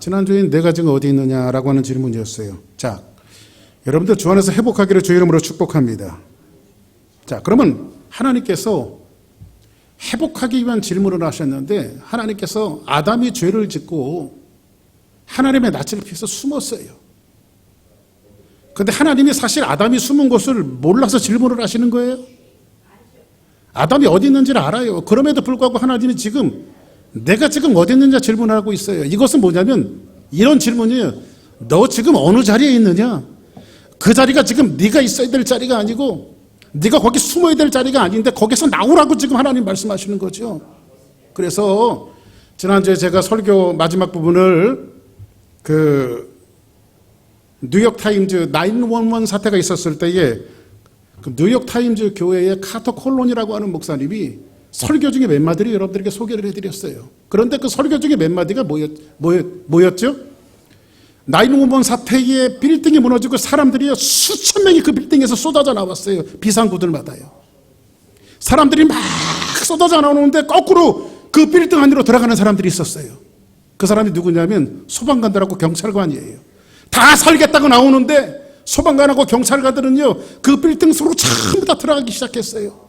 지난주에 내가 지금 어디 있느냐라고 하는 질문이었어요. 자, 여러분들 주 안에서 회복하기를 주 이름으로 축복합니다. 자, 그러면 하나님께서 회복하기 위한 질문을 하셨는데, 하나님께서 아담이 죄를 짓고 하나님의 낯을 피해서 숨었어요. 근데 하나님이 사실 아담이 숨은 곳을 몰라서 질문을 하시는 거예요? 아담이 어디 있는지를 알아요. 그럼에도 불구하고 하나님이 지금 내가 지금 어디 있느냐 질문을 하고 있어요. 이것은 뭐냐면 이런 질문이에요. 너 지금 어느 자리에 있느냐? 그 자리가 지금 네가 있어야 될 자리가 아니고 네가 거기 숨어야 될 자리가 아닌데 거기서 나오라고 지금 하나님 말씀하시는 거죠. 그래서 지난주에 제가 설교 마지막 부분을 뉴욕타임즈 911 사태가 있었을 때에 뉴욕타임즈 교회의 카터 콜론이라고 하는 목사님이 설교 중에 몇 마디를 여러분들에게 소개를 해드렸어요. 그런데 그 설교 중에 몇 마디가 뭐였죠? 911 사태에 빌딩이 무너지고 사람들이 수천 명이 그 빌딩에서 쏟아져 나왔어요. 비상구들마다요. 사람들이 막 쏟아져 나오는데 거꾸로 그 빌딩 안으로 들어가는 사람들이 있었어요. 그 사람이 누구냐면 소방관들하고 경찰관이에요. 다 살겠다고 나오는데 소방관하고 경찰관들은요, 그 빌딩 속으로 전부 다 들어가기 시작했어요.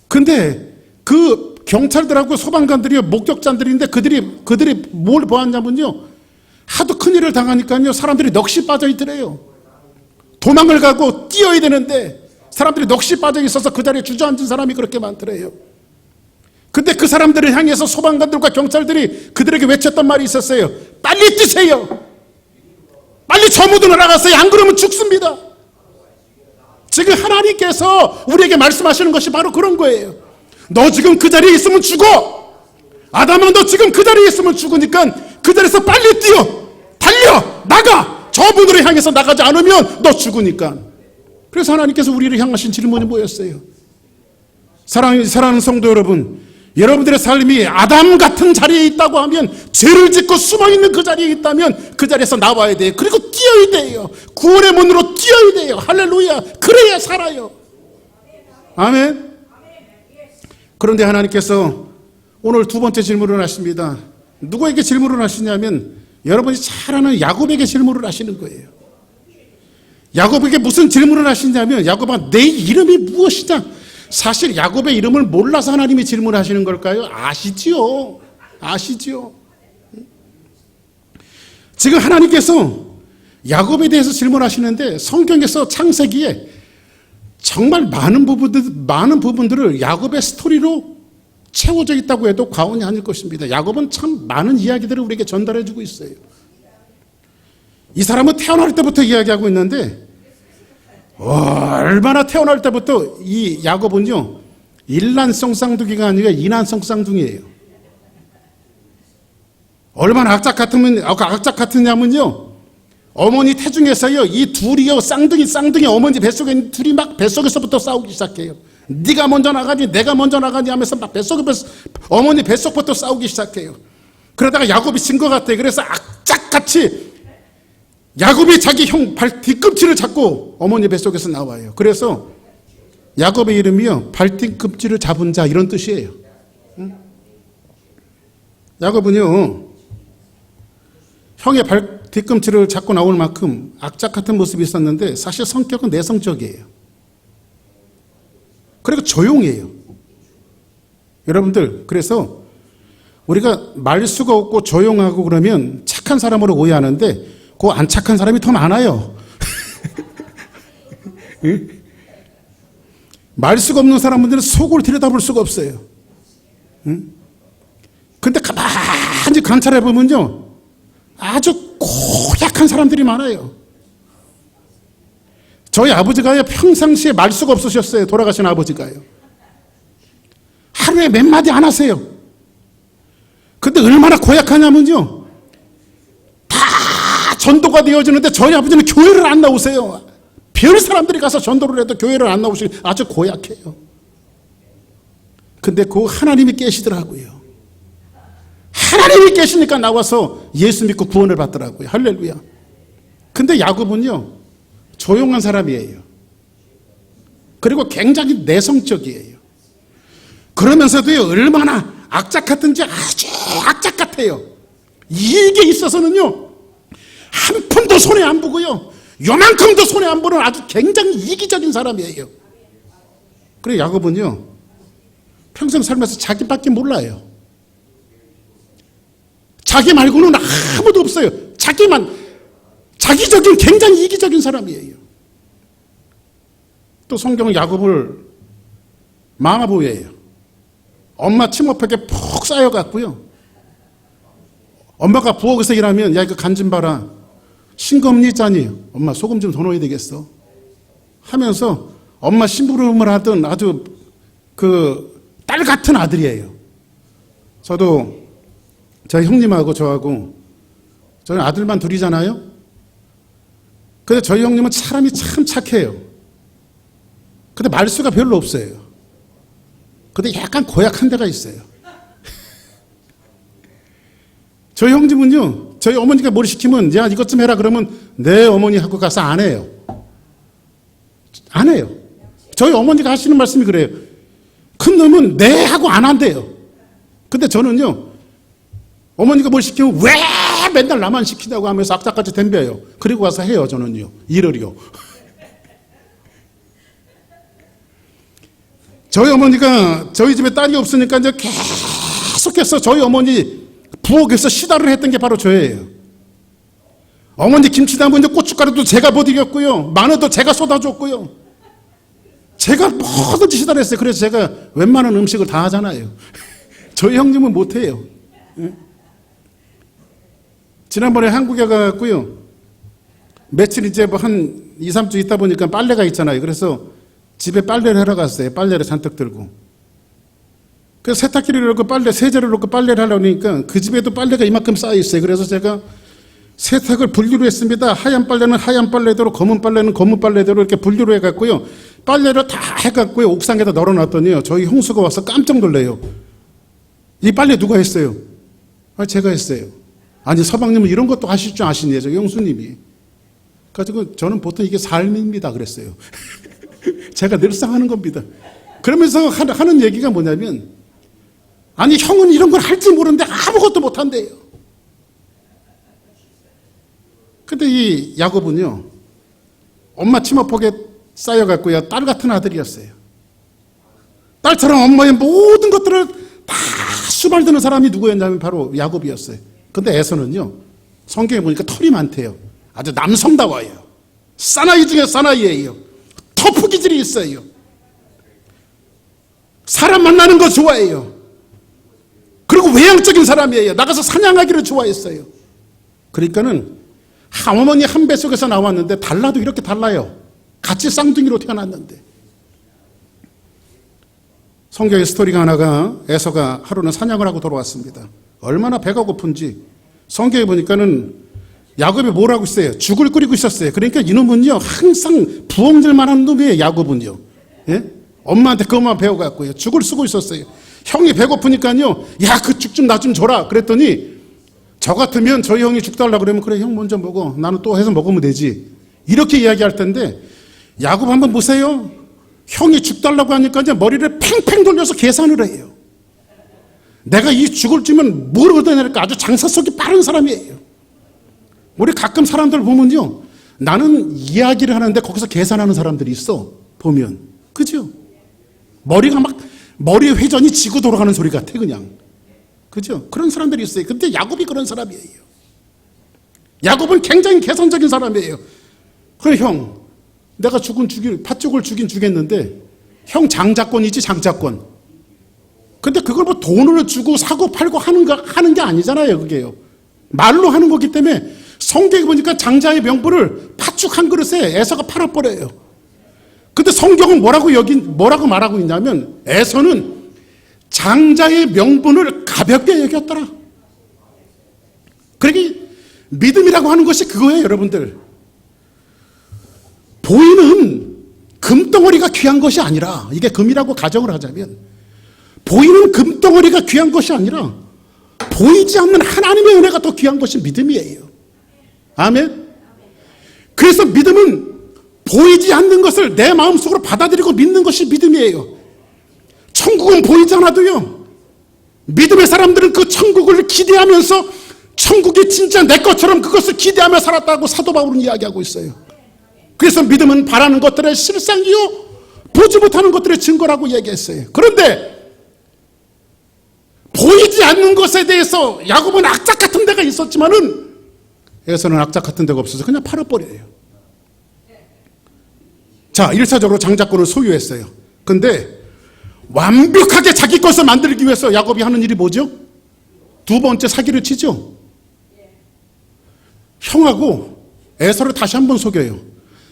근데 그 경찰들하고 소방관들이 목격자들인데 그들이 뭘 보았냐면요, 하도 큰일을 당하니까요, 사람들이 넋이 빠져 있더래요. 도망을 가고 뛰어야 되는데 사람들이 넋이 빠져 있어서 그 자리에 주저앉은 사람이 그렇게 많더래요. 근데 그 사람들을 향해서 소방관들과 경찰들이 그들에게 외쳤던 말이 있었어요. 빨리 뛰세요. 빨리 저 무드로 나가세요. 안 그러면 죽습니다. 지금 하나님께서 우리에게 말씀하시는 것이 바로 그런 거예요. 너 지금 그 자리에 있으면 죽어. 아담아, 너 지금 그 자리에 있으면 죽으니까 그 자리에서 빨리 뛰어. 달려. 나가. 저 문으로 향해서 나가지 않으면 너 죽으니까. 그래서 하나님께서 우리를 향하신 질문이 뭐였어요? 사랑하는 성도 여러분, 여러분들의 삶이 아담 같은 자리에 있다고 하면, 죄를 짓고 숨어있는 그 자리에 있다면 그 자리에서 나와야 돼요. 그리고 뛰어야 돼요. 구원의 문으로 뛰어야 돼요. 할렐루야. 그래야 살아요. 아멘. 그런데 하나님께서 오늘 두 번째 질문을 하십니다. 누구에게 질문을 하시냐면 여러분이 잘 아는 야곱에게 질문을 하시는 거예요. 야곱에게 무슨 질문을 하시냐면, 야곱아, 내 이름이 무엇이냐? 사실 야곱의 이름을 몰라서 하나님이 질문하시는 걸까요? 아시지요. 아시지요. 지금 하나님께서 야곱에 대해서 질문하시는데 성경에서 창세기에 정말 많은 부분들을 야곱의 스토리로 채워져 있다고 해도 과언이 아닐 것입니다. 야곱은 참 많은 이야기들을 우리에게 전달해 주고 있어요. 이 사람은 태어날 때부터 이야기하고 있는데, 얼마나 태어날 때부터 이 야곱은요, 일란성 쌍둥이가 아니라 이난성 쌍둥이에요. 얼마나 악착 같으냐면요, 어머니 태중에서요, 이 둘이요, 쌍둥이 어머니 뱃속에 있는 둘이 막 뱃속에서부터 싸우기 시작해요. 네가 먼저 나가니 내가 먼저 나가니 하면서 막 어머니 뱃속부터 싸우기 시작해요. 그러다가 야곱이 진 것 같아요. 그래서 악착같이 야곱이 자기 형 뒤꿈치를 잡고 어머니 뱃속에서 나와요. 그래서 야곱의 이름이요, 발뒤꿈치를 잡은 자, 이런 뜻이에요. 야곱은요, 형의 뒤꿈치를 잡고 나올 만큼 악착 같은 모습이 있었는데 사실 성격은 내성적이에요. 그리고 조용해요. 여러분들, 그래서 우리가 말수가 없고 조용하고 그러면 착한 사람으로 오해하는데 그 안 착한 사람이 더 많아요. 말수가 없는 사람들은 속을 들여다볼 수가 없어요. 근데 가만히 관찰해 보면요, 아주 고약한 사람들이 많아요. 저희 아버지가요, 평상시에 말수가 없으셨어요. 돌아가신 아버지가요. 하루에 몇 마디 안 하세요. 근데 얼마나 고약하냐면요, 전도가 되어지는데 저희 아버지는 교회를 안 나오세요. 별 사람들이 가서 전도를 해도 교회를 안 나오시고 아주 고약해요. 근데 그 하나님이 깨시더라고요. 하나님이 깨시니까 나와서 예수 믿고 구원을 받더라고요. 할렐루야. 근데 야곱은요, 조용한 사람이에요. 그리고 굉장히 내성적이에요. 그러면서도요, 얼마나 악착 같은지 아주 악착 같아요. 이익에 있어서는요 한 푼도 손에 안 보고요 요만큼도 손에 안 보는 아주 굉장히 이기적인 사람이에요. 그래 야곱은요 평생 살면서 자기밖에 몰라요. 자기 말고는 아무도 없어요. 자기적인 굉장히 이기적인 사람이에요. 또 성경은 야곱을 마마보이예요. 엄마 치모팩에 푹 쌓여갖고요. 엄마가 부엌에서 일하면 야 이거 간 좀 봐라. 싱겁니 짜니? 엄마 소금 좀 더 넣어야 되겠어. 하면서 엄마 심부름을 하던 아주 그 딸 같은 아들이에요. 저도 저희 형님하고 저하고 저는 아들만 둘이잖아요. 근데 저희 형님은 사람이 참 착해요. 근데 말수가 별로 없어요. 근데 약간 고약한 데가 있어요. 저희 형님은요, 저희 어머니가 뭘 시키면 야 이것 좀 해라 그러면 네 어머니 하고 가서 안 해요. 안 해요. 저희 어머니가 하시는 말씀이 그래요. 큰 놈은 네 하고 안 한대요. 근데 저는요 어머니가 뭘 시키면 왜 맨날 나만 시키냐고 하면서 악착같이 덤벼요. 그리고 와서 해요. 저는요 일을요. 저희 어머니가 저희 집에 딸이 없으니까 이제 계속해서 저희 어머니 부엌에서 시달을 했던 게 바로 저예요. 어머니 김치 담은 이제 고춧가루도 제가 버디겼고요. 마늘도 제가 쏟아줬고요. 제가 뭐든지 시달을 했어요. 그래서 제가 웬만한 음식을 다 하잖아요. 저희 형님은 못해요. 지난번에 한국에 가고요. 며칠 이제 뭐 한 2, 3주 있다 보니까 빨래가 있잖아요. 그래서 집에 빨래를 하러 갔어요. 빨래를 잔뜩 들고. 그래서 세탁기를 넣고 세제를 넣고 빨래를 하려니까 그 집에도 빨래가 이만큼 쌓여 있어요. 그래서 제가 세탁을 분류로 했습니다. 하얀 빨래는 하얀 빨래대로, 검은 빨래는 검은 빨래대로 이렇게 분류로 해갖고요. 빨래를 다 해갖고요. 옥상에다 널어놨더니요. 저희 형수가 와서 깜짝 놀래요. 이 빨래 누가 했어요? 아, 제가 했어요. 아니, 서방님은 이런 것도 하실 줄 아시네요. 저희 형수님이. 그래가지고 저는 보통 이게 삶입니다. 그랬어요. 제가 늘상 하는 겁니다. 그러면서 하는 얘기가 뭐냐면, 아니, 형은 이런 걸 할지 모르는데 아무것도 못한대요. 근데 이 야곱은요, 엄마 치마폭에 쌓여갖고요, 딸 같은 아들이었어요. 딸처럼 엄마의 모든 것들을 다 수발드는 사람이 누구였냐면 바로 야곱이었어요. 근데 에서는요, 성경에 보니까 털이 많대요. 아주 남성다워요. 사나이 중에 사나이예요. 터프 기질이 있어요. 사람 만나는 거 좋아해요. 그리고 외향적인 사람이에요. 나가서 사냥하기를 좋아했어요. 그러니까는 어머니 한 뱃속에서 나왔는데 달라도 이렇게 달라요. 같이 쌍둥이로 태어났는데. 성경의 스토리가 하나가 에서가 하루는 사냥을 하고 돌아왔습니다. 얼마나 배가 고픈지 성경에 보니까는 야곱이 뭘 하고 있어요? 죽을 끓이고 있었어요. 그러니까 이놈은요 항상 부엉질 만한 놈이에요. 야곱은요. 예? 엄마한테 그것만 배워갖고요. 죽을 쓰고 있었어요. 형이 배고프니까요. 야, 그 죽 좀 나 좀 줘라. 그랬더니 저 같으면 저희 형이 죽 달라고 그러면 그래 형 먼저 먹어. 나는 또 해서 먹으면 되지. 이렇게 이야기할 텐데 야곱 한번 보세요. 형이 죽 달라고 하니까 이제 머리를 팽팽 돌려서 계산을 해요. 내가 이 죽을 주면 뭘 얻어낼까? 아주 장사 속이 빠른 사람이에요. 우리 가끔 사람들 보면요. 나는 이야기를 하는데 거기서 계산하는 사람들이 있어. 보면. 그죠? 머리 회전이 지고 돌아가는 소리 같아 그냥. 그죠? 그런 사람들이 있어요. 근데 야곱이 그런 사람이에요. 야곱은 굉장히 계산적인 사람이에요. 그래 형, 내가 팥죽을 주긴 주겠는데 형 장자권이지 장자권. 근데 그걸 뭐 돈을 주고 사고 팔고 하는 게 아니잖아요. 그게요. 말로 하는 거기 때문에 성경에 보니까 장자의 명분을 팥죽 한 그릇에 에서가 팔아버려요. 근데 성경은 뭐라고 말하고 있냐면 에서는 장자의 명분을 가볍게 여겼더라. 그러니 믿음이라고 하는 것이 그거예요, 여러분들. 보이는 금덩어리가 귀한 것이 아니라, 이게 금이라고 가정을 하자면 보이는 금덩어리가 귀한 것이 아니라 보이지 않는 하나님의 은혜가 더 귀한 것이 믿음이에요. 아멘. 그래서 믿음은 보이지 않는 것을 내 마음속으로 받아들이고 믿는 것이 믿음이에요. 천국은 보이지 않아도요, 믿음의 사람들은 그 천국을 기대하면서 천국이 진짜 내 것처럼 그것을 기대하며 살았다고 사도 바울은 이야기하고 있어요. 그래서 믿음은 바라는 것들의 실상이요 보지 못하는 것들의 증거라고 얘기했어요. 그런데 보이지 않는 것에 대해서 야곱은 악착 같은 데가 있었지만은 에서는 악착 같은 데가 없어서 그냥 팔아버려요. 자, 1차적으로 장자권을 소유했어요. 근데 완벽하게 자기 것을 만들기 위해서 야곱이 하는 일이 뭐죠? 두 번째 사기를 치죠. 형하고 에서를 다시 한번 속여요.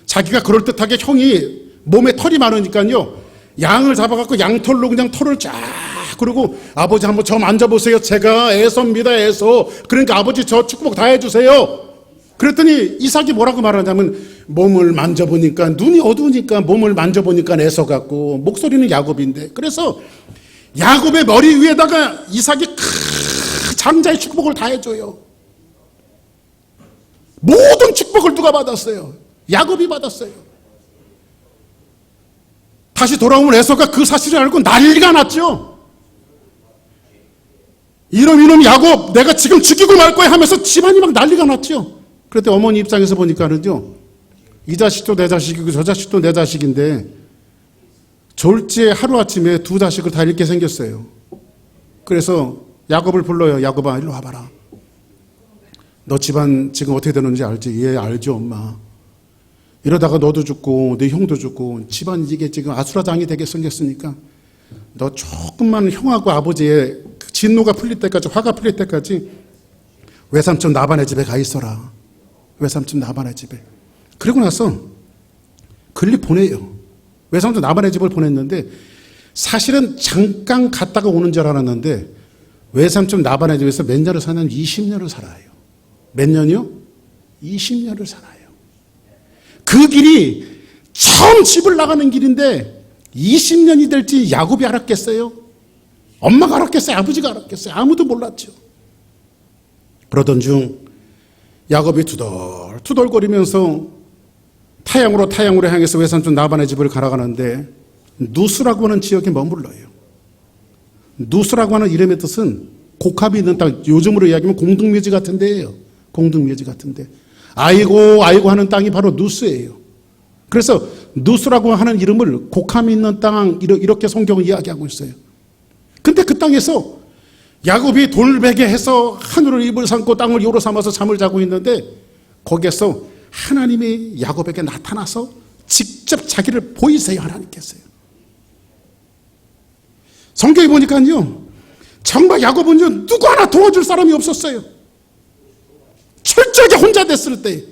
자기가 그럴듯하게 형이 몸에 털이 많으니까요, 양을 잡아갖고 양털로 그냥 털을 쫙, 그리고 아버지 한번 저 만져보세요. 제가 에서입니다, 에서. 그러니까 아버지 저 축복 다 해주세요. 그랬더니 이삭이 뭐라고 말하냐면, 몸을 만져보니까, 눈이 어두우니까 몸을 만져보니까 에서 같고 목소리는 야곱인데, 그래서 야곱의 머리 위에다가 이삭이 장자의 축복을 다 해줘요. 모든 축복을 누가 받았어요? 야곱이 받았어요. 다시 돌아오면 에서가 그 사실을 알고 난리가 났죠. 이놈 야곱 내가 지금 죽이고 말 거야 하면서 집안이 막 난리가 났죠. 그런데 어머니 입장에서 보니까는요, 이 자식도 내 자식이고 저 자식도 내 자식인데 졸지에 하루아침에 두 자식을 다 잃게 생겼어요. 그래서 야곱을 불러요. 야곱아, 일로 와봐라. 너 집안 지금 어떻게 되는지 알지? 예, 알죠, 엄마. 이러다가 너도 죽고 네 형도 죽고 집안 이게 지금 아수라장이 되게 생겼으니까 너 조금만 형하고 아버지의 진노가 풀릴 때까지, 화가 풀릴 때까지 외삼촌 나반의 집에 가 있어라. 외삼촌 나반의 집에. 그리고 나서 글리 보내요. 외삼촌 나반의 집을 보냈는데 사실은 잠깐 갔다가 오는 줄 알았는데 외삼촌 나반의 집에서 몇 년을 사냐면 20년을 살아요. 몇 년이요? 20년을 살아요. 그 길이 처음 집을 나가는 길인데 20년이 될지 야곱이 알았겠어요? 엄마가 알았겠어요? 아버지가 알았겠어요? 아무도 몰랐죠. 그러던 중 야곱이 투덜거리면서 타향으로 향해서 외삼촌 나반의 집을 가라가는데 누스라고 하는 지역에 머물러요. 누스라고 하는 이름의 뜻은 곡합이 있는 땅, 요즘으로 이야기하면 공동묘지 같은 데예요. 공동묘지 같은 데. 아이고 하는 땅이 바로 누스예요. 그래서 누스라고 하는 이름을 곡함이 있는 땅, 이렇게 성경은 이야기하고 있어요. 근데 그 땅에서 야곱이 돌베개 해서 하늘을 입을 삼고 땅을 요로 삼아서 잠을 자고 있는데 거기에서 하나님이 야곱에게 나타나서 직접 자기를 보이세요. 하나님께서요. 성경에 보니까요, 정말 야곱은요, 누구 하나 도와줄 사람이 없었어요. 철저하게 혼자 됐을 때,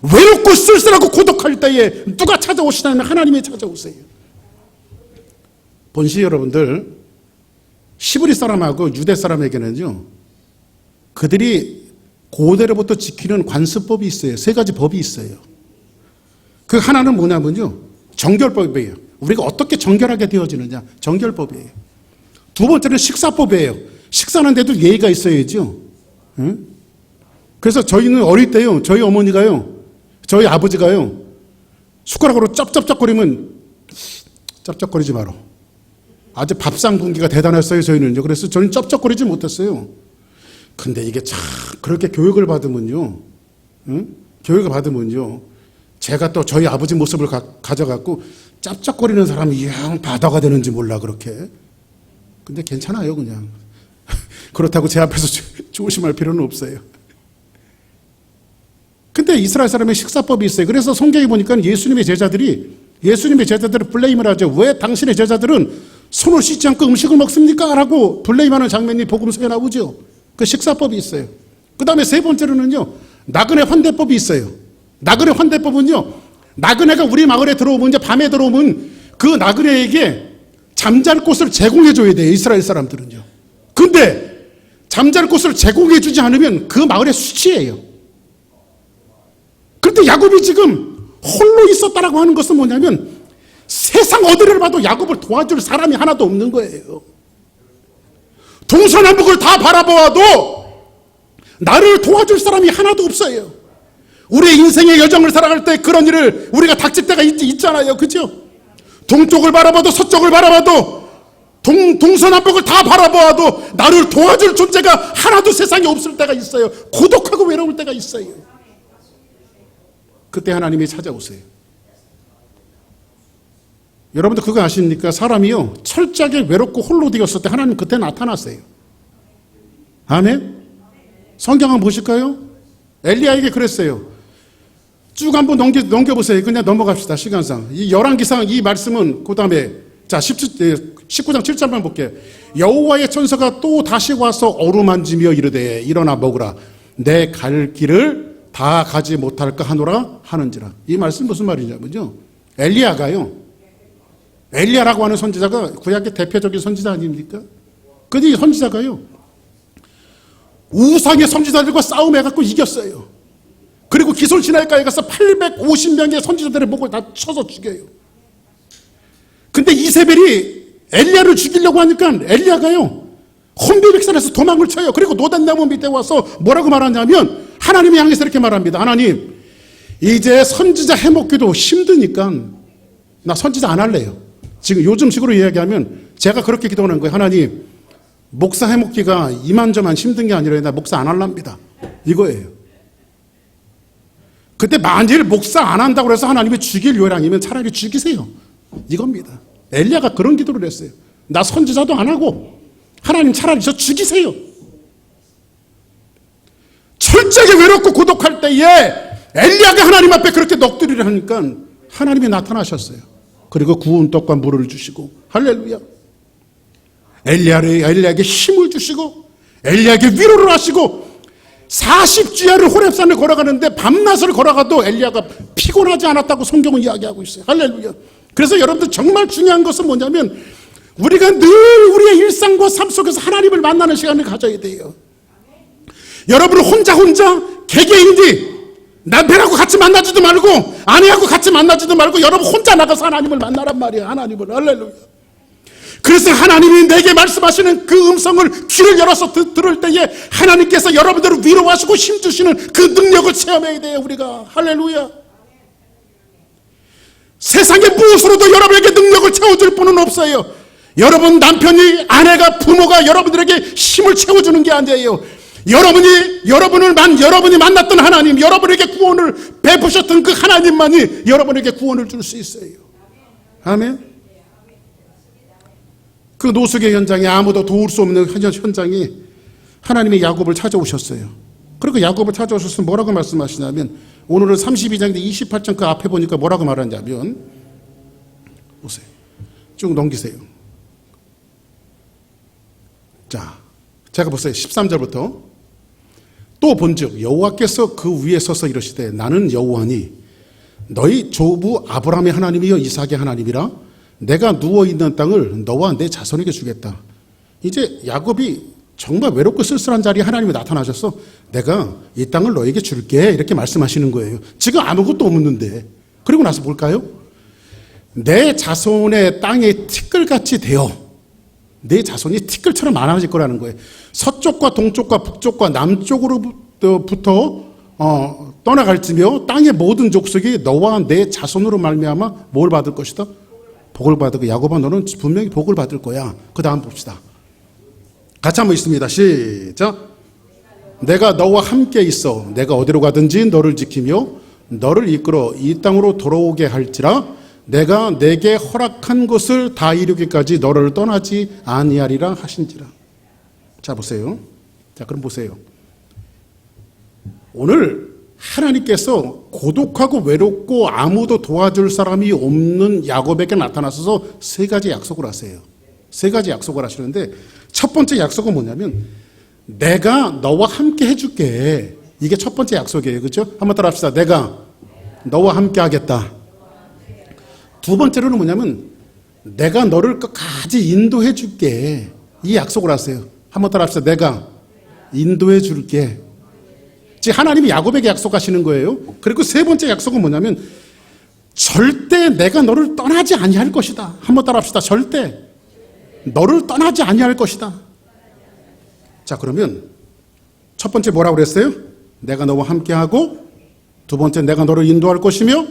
외롭고 쓸쓸하고 고독할 때에 누가 찾아오시냐면 하나님이 찾아오세요. 본시 여러분들, 시브리 사람하고 유대 사람에게는요, 그들이 고대로부터 지키는 관습법이 있어요. 세 가지 법이 있어요. 그 하나는 뭐냐면요, 정결법이에요. 우리가 어떻게 정결하게 되어지느냐, 정결법이에요. 두 번째는 식사법이에요. 식사하는데도 예의가 있어야죠. 응? 그래서 저희는 어릴 때요, 저희 어머니가요, 저희 아버지가요, 숟가락으로 쩝쩝쩝거리면 쩝쩝거리지 마라. 아주 밥상 분기가 대단했어요, 저희는요. 그래서 저는 쩝쩝거리지 못했어요. 근데 이게 참 그렇게 교육을 받으면요, 응? 교육을 받으면요, 제가 또 저희 아버지 모습을 가져갖고 짭짭거리는 사람이 영 바다가 되는지 몰라, 그렇게. 근데 괜찮아요, 그냥. 그렇다고 제 앞에서 조심할 필요는 없어요. 근데 이스라엘 사람의 식사법이 있어요. 그래서 성경에 보니까 예수님의 제자들을 블레임을 하죠. 왜 당신의 제자들은 손을 씻지 않고 음식을 먹습니까? 라고 블레임하는 장면이 복음서에 나오죠. 그 식사법이 있어요. 그 다음에 세 번째로는요, 나그네 환대법이 있어요. 나그네 환대법은요, 나그네가 우리 마을에 들어오면, 이제 밤에 들어오면 그 나그네에게 잠잘 곳을 제공해 줘야 돼요, 이스라엘 사람들은요. 근데 잠잘 곳을 제공해 주지 않으면 그 마을의 수치예요. 그런데 야곱이 지금 홀로 있었다라고 하는 것은 뭐냐면 세상 어디를 봐도 야곱을 도와줄 사람이 하나도 없는 거예요. 동서남북을 다 바라보아도 나를 도와줄 사람이 하나도 없어요. 우리의 인생의 여정을 살아갈 때 그런 일을 우리가 닥칠 때가 있잖아요. 그죠? 동쪽을 바라봐도 서쪽을 바라봐도 동서남북을 다 바라보아도 나를 도와줄 존재가 하나도 세상에 없을 때가 있어요. 고독하고 외로울 때가 있어요. 그때 하나님이 찾아오세요. 여러분들 그거 아십니까? 사람이요 철저하게 외롭고 홀로 되었을 때 하나님 그때 나타났어요. 아멘? 성경 한번 보실까요? 엘리야에게 그랬어요. 쭉 한번 넘겨보세요. 그냥 넘어갑시다. 시간상. 이 열왕기상 이 말씀은 그 다음에 자 19장 7절만 볼게요. 여호와의 천사가 또 다시 와서 어루만지며 이르되 일어나 먹으라. 내 갈 길을 다 가지 못할까 하노라 하는지라. 이 말씀 무슨 말이냐면요. 엘리야라고 하는 선지자가 구약의 대표적인 선지자 아닙니까? 근데 이 선지자가요 우상의 선지자들과 싸움해갖고 이겼어요. 그리고 기솔 시내가에 가서 850명의 선지자들의 목을 다 쳐서 죽여요. 근데 이세벨이 엘리야를 죽이려고 하니까 엘리야가요 혼비백산에서 도망을 쳐요. 그리고 노단나무 밑에 와서 뭐라고 말하냐면 하나님이 향해서 이렇게 말합니다. 하나님 이제 선지자 해먹기도 힘드니까 나 선지자 안 할래요. 지금 요즘식으로 이야기하면 제가 그렇게 기도하는 거예요. 하나님 목사 해먹기가 이만저만 힘든 게 아니라 나 목사 안 할랍니다. 이거예요. 그때 만일 목사 안 한다고 해서 하나님이 죽일 요량이면 차라리 죽이세요. 이겁니다. 엘리야가 그런 기도를 했어요. 나 선지자도 안 하고 하나님 차라리 저 죽이세요. 철저하게 외롭고 고독할 때에 엘리야가 하나님 앞에 그렇게 넋두리를 하니까 하나님이 나타나셨어요. 그리고 구운 떡과 물을 주시고 할렐루야. 엘리야에게 힘을 주시고 엘리야에게 위로를 하시고 40주야를 호렙산을 걸어가는데 밤낮을 걸어가도 엘리야가 피곤하지 않았다고 성경은 이야기하고 있어요. 할렐루야. 그래서 여러분들 정말 중요한 것은 뭐냐면 우리가 늘 우리의 일상과 삶 속에서 하나님을 만나는 시간을 가져야 돼요. 여러분은 혼자 개개인이 남편하고 같이 만나지도 말고 아내하고 같이 만나지도 말고 여러분 혼자 나가서 하나님을 만나란 말이에요. 하나님을. 할렐루야. 그래서 하나님이 내게 말씀하시는 그 음성을 귀를 열어서 들을 때에 하나님께서 여러분들을 위로하시고 힘주시는 그 능력을 체험해야 돼요. 우리가. 할렐루야. 세상의 무엇으로도 여러분에게 능력을 채워줄 분은 없어요. 여러분 남편이 아내가 부모가 여러분들에게 힘을 채워주는 게 아니에요. 여러분이 만났던 하나님, 여러분에게 구원을 베푸셨던 그 하나님만이 여러분에게 구원을 줄 수 있어요. 아멘. 그 노숙의 현장에 아무도 도울 수 없는 현장이 하나님의 야곱을 찾아오셨어요. 그리고 야곱을 찾아오셔서 뭐라고 말씀하시냐면 오늘은 32장인데 28장 그 앞에 보니까 뭐라고 말하냐면 보세요. 쭉 넘기세요. 자, 제가 보세요. 13절부터 또 본즉 여호와께서 그 위에 서서 이르시되 나는 여호와니 너희 조부 아브라함의 하나님이여 이삭의 하나님이라 내가 누워있는 땅을 너와 내 자손에게 주겠다. 이제 야곱이 정말 외롭고 쓸쓸한 자리에 하나님이 나타나셔서 내가 이 땅을 너에게 줄게 이렇게 말씀하시는 거예요. 지금 아무것도 없는데. 그리고 나서 볼까요? 내 자손의 땅에 티끌같이 되어 내 자손이 티끌처럼 많아질 거라는 거예요. 서쪽과 동쪽과 북쪽과 남쪽으로부터 떠나갈지며 땅의 모든 족속이 너와 내 자손으로 말미암아 뭘 받을 것이다? 복을 받을 거야. 야곱아 너는 분명히 복을 받을 거야. 그 다음 봅시다. 같이 한번 있습니다. 시작. 내가 너와 함께 있어 내가 어디로 가든지 너를 지키며 너를 이끌어 이 땅으로 돌아오게 할지라 내가 내게 허락한 것을 다 이루기까지 너를 떠나지 아니하리라 하신지라. 자 보세요. 자 그럼 보세요. 오늘 하나님께서 고독하고 외롭고 아무도 도와줄 사람이 없는 야곱에게 나타나셔서 세 가지 약속을 하세요. 세 가지 약속을 하시는데 첫 번째 약속은 뭐냐면 내가 너와 함께 해줄게. 이게 첫 번째 약속이에요. 그렇죠? 한번 따라 합시다. 내가 너와 함께 하겠다. 두 번째로는 뭐냐면 내가 너를 끝까지 인도해 줄게. 이 약속을 하세요. 한번 따라 합시다. 내가 인도해 줄게. 즉 하나님이 야곱에게 약속하시는 거예요. 그리고 세 번째 약속은 뭐냐면 절대 내가 너를 떠나지 아니할 것이다. 한번 따라 합시다. 절대 너를 떠나지 아니할 것이다. 자 그러면 첫 번째 뭐라고 그랬어요? 내가 너와 함께하고, 두 번째 내가 너를 인도할 것이며,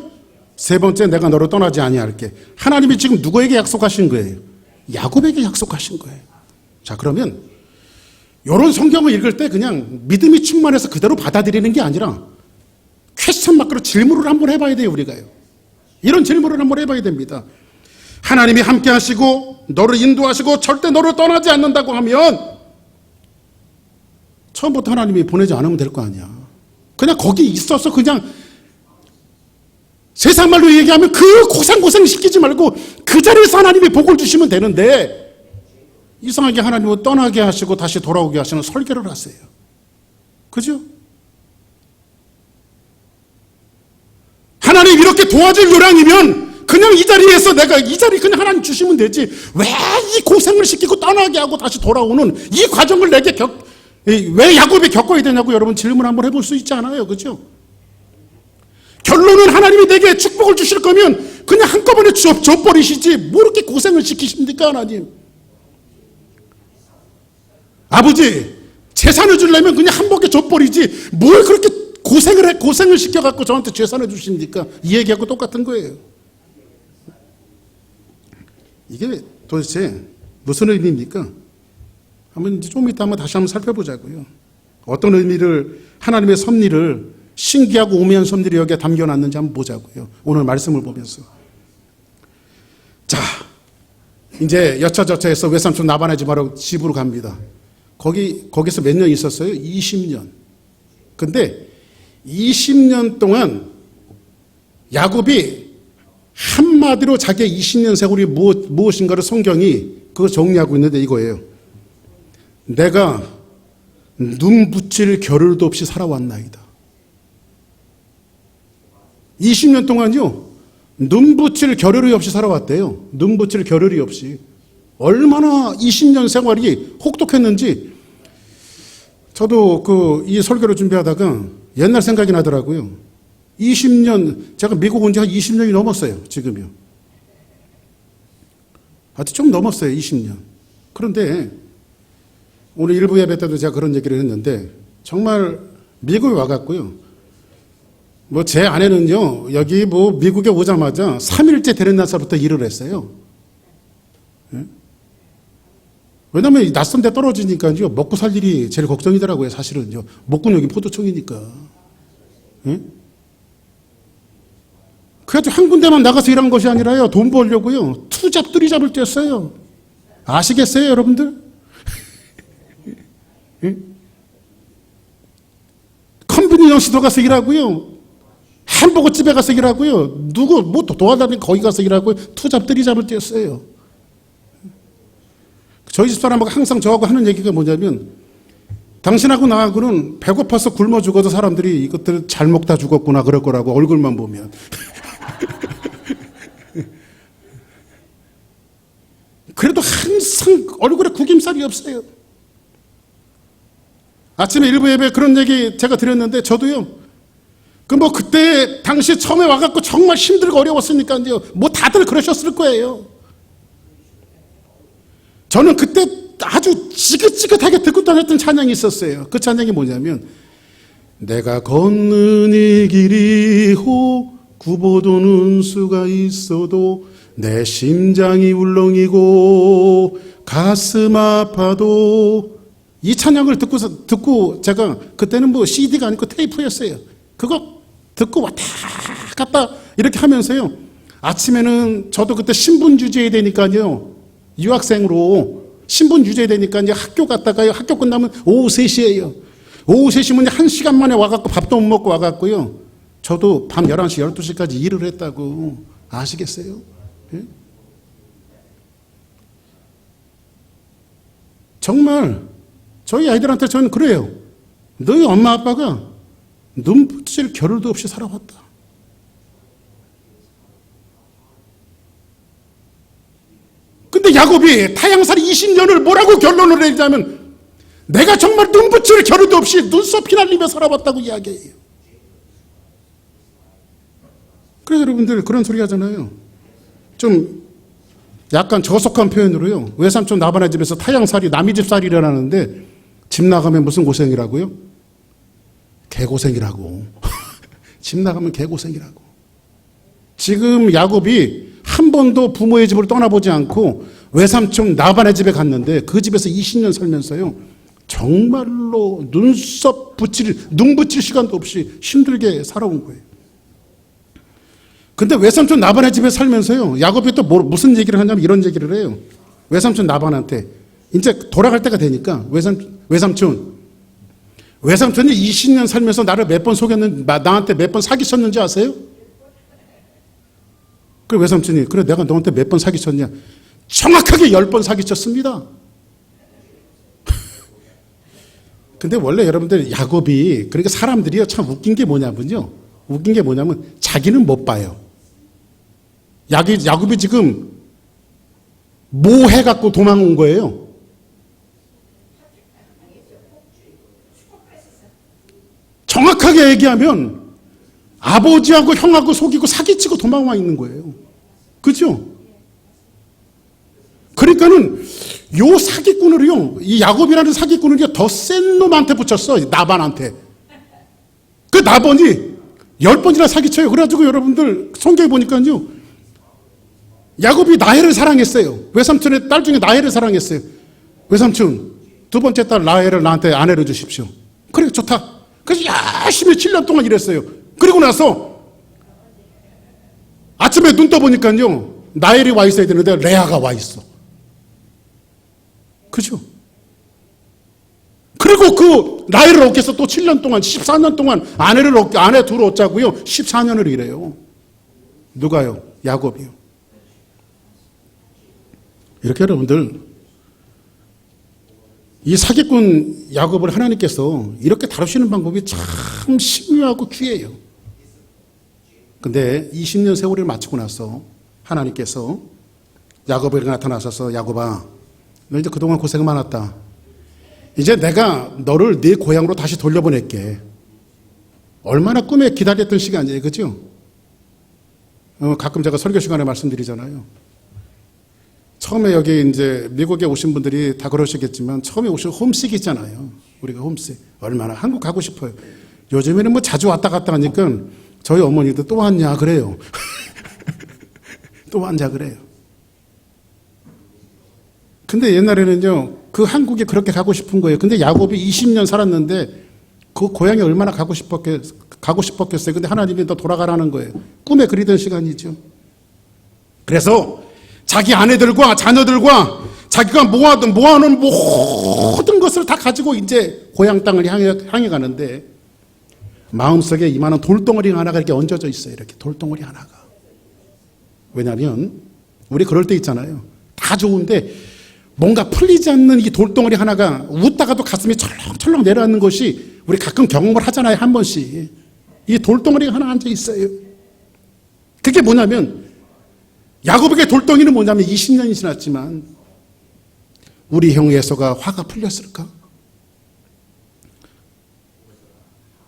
세 번째 내가 너를 떠나지 아니할게. 하나님이 지금 누구에게 약속하신 거예요? 야곱에게 약속하신 거예요. 자, 그러면 이런 성경을 읽을 때 그냥 믿음이 충만해서 그대로 받아들이는 게 아니라 퀘스천 마크로 질문을 한번 해봐야 돼요, 우리가요. 이런 질문을 한번 해봐야 됩니다. 하나님이 함께 하시고 너를 인도하시고 절대 너를 떠나지 않는다고 하면 처음부터 하나님이 보내지 않으면 될 거 아니야. 그냥 거기 있어서 그냥 세상 말로 얘기하면 그 고생 시키지 말고 그 자리에서 하나님이 복을 주시면 되는데 이상하게 하나님은 떠나게 하시고 다시 돌아오게 하시는 설계를 하세요. 그죠? 하나님 이렇게 도와줄 요량이면 그냥 이 자리에서 내가 이 자리 그냥 하나님 주시면 되지. 왜 이 고생을 시키고 떠나게 하고 다시 돌아오는 이 과정을 내게 왜 야곱이 겪어야 되냐고 여러분 질문 한번 해볼 수 있지 않아요? 그죠? 결론은 하나님이 내게 축복을 주실 거면 그냥 한꺼번에 줘버리시지 뭐 이렇게 고생을 시키십니까 하나님? 아버지 재산을 주려면 그냥 한 번에 줘버리지 뭘 그렇게 고생을 시켜갖고 저한테 재산을 주십니까? 이 얘기하고 똑같은 거예요. 이게 도대체 무슨 의미입니까? 한번 좀 이따 다시 한번 살펴보자고요. 어떤 의미를 하나님의 섭리를 신기하고 오묘한 섭리를 여기에 담겨놨는지 한번 보자고요. 오늘 말씀을 보면서. 자, 이제 여차저차해서 외삼촌 나반의 집으로 집으로 갑니다. 거기서 몇 년 있었어요? 20년. 근데 20년 동안 야곱이 한마디로 자기의 20년 세월이 무엇인가를 성경이 그거 정리하고 있는데 이거예요. 내가 눈 붙일 겨를도 없이 살아왔나이다. 20년 동안요, 눈 붙일 겨를이 없이 살아왔대요. 눈 붙일 겨를이 없이. 얼마나 20년 생활이 혹독했는지 저도 이 설교를 준비하다가 옛날 생각이 나더라고요. 20년, 제가 미국 온 지 한 20년이 넘었어요, 지금요. 아직 좀 넘었어요, 20년. 그런데 오늘 일부 예배 때도 제가 그런 얘기를 했는데 정말 미국에 와갖고요. 뭐 제 아내는요, 여기 미국에 오자마자 3일째 되는 날서부터 일을 했어요. 예? 왜냐면 낯선 데 떨어지니까요, 먹고 살 일이 제일 걱정이더라고요, 사실은요. 목군 여기 포도청이니까. 예? 그래가지고 한 군데만 나가서 일한 것이 아니라요, 돈 벌려고요, 투잡, 뚜리잡을 뛰었어요. 아시겠어요, 여러분들? 예? 컨비니언스도 가서 일하고요, 햄버거 집에 가서 일하고요, 누구 뭐 도와다니는 거기 가서 일하고요, 투잡, 뚜리잡을 뛰었어요. 저희 집사람하고 항상 저하고 하는 얘기가 뭐냐면 당신하고 나하고는 배고파서 굶어 죽어도 사람들이 이것들 잘 먹다 죽었구나 그럴 거라고 얼굴만 보면. 그래도 항상 얼굴에 구김살이 없어요. 아침에 일부 예배 그런 얘기 제가 드렸는데 저도요. 그때 당시 처음에 와갖고 정말 힘들고 어려웠으니까요. 뭐 다들 그러셨을 거예요. 저는 그때 아주 지긋지긋하게 듣고 다녔던 찬양이 있었어요. 그 찬양이 뭐냐면 내가 걷는 이 길이 구보도는 수가 있어도 내 심장이 울렁이고 가슴 아파도 이 찬양을 듣고 제가 그때는 뭐 CD가 아니고 테이프였어요. 그거 듣고 왔다 갔다 이렇게 하면서요. 아침에는 저도 그때 신분 주재해야 되니까요. 유학생으로 신분 주재해야 되니까 학교 갔다가요. 학교 끝나면 오후 3시예요. 오후 3시면 1시간 만에 와갖고 밥도 못 먹고 와갖고요. 저도 밤 11시, 12시까지 일을 했다고. 아시겠어요? 예? 정말 저희 아이들한테 저는 그래요. 너희 엄마 아빠가 눈 붙일 겨를도 없이 살아왔다. 근데 야곱이 타향살이 20년을 뭐라고 결론을 내리자면 내가 정말 눈 붙일 겨를도 없이 눈썹 휘날리며 살아왔다고 이야기해요. 그래서 여러분들 그런 소리 하잖아요. 좀 약간 저속한 표현으로요. 외삼촌 나반의 집에서 타향살이 남의 집 살이라는데 집 나가면 무슨 고생이라고요? 개고생이라고. 집 나가면 개고생이라고. 지금 야곱이 한 번도 부모의 집을 떠나보지 않고 외삼촌 나반의 집에 갔는데 그 집에서 20년 살면서요. 정말로 눈 붙일 시간도 없이 힘들게 살아온 거예요. 근데 외삼촌 나반의 집에 살면서요. 야곱이 또 무슨 얘기를 하냐면 이런 얘기를 해요. 외삼촌 나반한테 이제 돌아갈 때가 되니까 외삼촌이 20년 살면서 나를 몇 번 속였는지, 나한테 몇 번 사기쳤는지 아세요? 그래 외삼촌이 그래 내가 너한테 몇 번 사기쳤냐? 정확하게 10번 사기쳤습니다. 근데 원래 여러분들 야곱이 그러니까 사람들이요 참 웃긴 게 뭐냐면 자기는 못 봐요. 야곱이 지금 뭐 해갖고 도망온 거예요? 정확하게 얘기하면 아버지하고 형하고 속이고 사기치고 도망와 있는 거예요. 그죠? 그러니까는 요 사기꾼을요, 이 야곱이라는 사기꾼을요, 더 센 놈한테 붙였어. 나반한테. 그 나반이 10번이나 사기쳐요. 그래가지고 여러분들 성경에 보니까요, 야곱이 라헬을 사랑했어요. 외삼촌의 딸 중에 라헬을 사랑했어요. 외삼촌, 두 번째 딸 라헬을 나한테 아내로 주십시오. 그래, 좋다. 그래서 열심히 7년 동안 일했어요. 그리고 나서 아침에 눈 떠보니까요, 라헬이 와 있어야 되는데 레아가 와 있어. 그죠? 그리고 그 라헬을 얻기 위해서 또 7년 동안, 14년 동안 아내 둘을 얻자고요. 14년을 일해요. 누가요? 야곱이요. 이렇게 여러분들, 이 사기꾼 야곱을 하나님께서 이렇게 다루시는 방법이 참 신묘하고 귀해요. 근데 20년 세월을 마치고 나서 하나님께서 야곱에게 나타나셔서 야곱아, 너 이제 그동안 고생 많았다. 이제 내가 너를 네 고향으로 다시 돌려보낼게. 얼마나 꿈에 기다렸던 시간이에요. 그죠? 가끔 제가 설교 시간에 말씀드리잖아요. 처음에 여기 이제 미국에 오신 분들이 다 그러시겠지만 처음에 오신 홈식 있잖아요. 우리가 홈식. 얼마나 한국 가고 싶어요. 요즘에는 뭐 자주 왔다 갔다 하니까 저희 어머니도 또 왔냐 그래요. 또 왔냐 그래요. 근데 옛날에는요, 그 한국에 그렇게 가고 싶은 거예요. 근데 야곱이 20년 살았는데 그 고향에 얼마나 가고 싶었겠어요. 근데 하나님이 너 돌아가라는 거예요. 꿈에 그리던 시간이죠. 그래서 자기 아내들과 자녀들과 자기가 모아놓은 모든 것을 다 가지고 이제 고향 땅을 향해 가는데 마음속에 이만한 돌덩어리 하나가 이렇게 얹어져 있어요. 이렇게 돌덩어리 하나가. 왜냐하면 우리 그럴 때 있잖아요. 다 좋은데 뭔가 풀리지 않는 이 돌덩어리 하나가 웃다가도 가슴이 철렁철렁 내려앉는 것이 우리 가끔 경험을 하잖아요. 한 번씩. 이 돌덩어리가 하나 앉아 있어요. 그게 뭐냐면 야곱에게 돌덩이는 뭐냐면 20년이 지났지만 우리 형 에서가 화가 풀렸을까?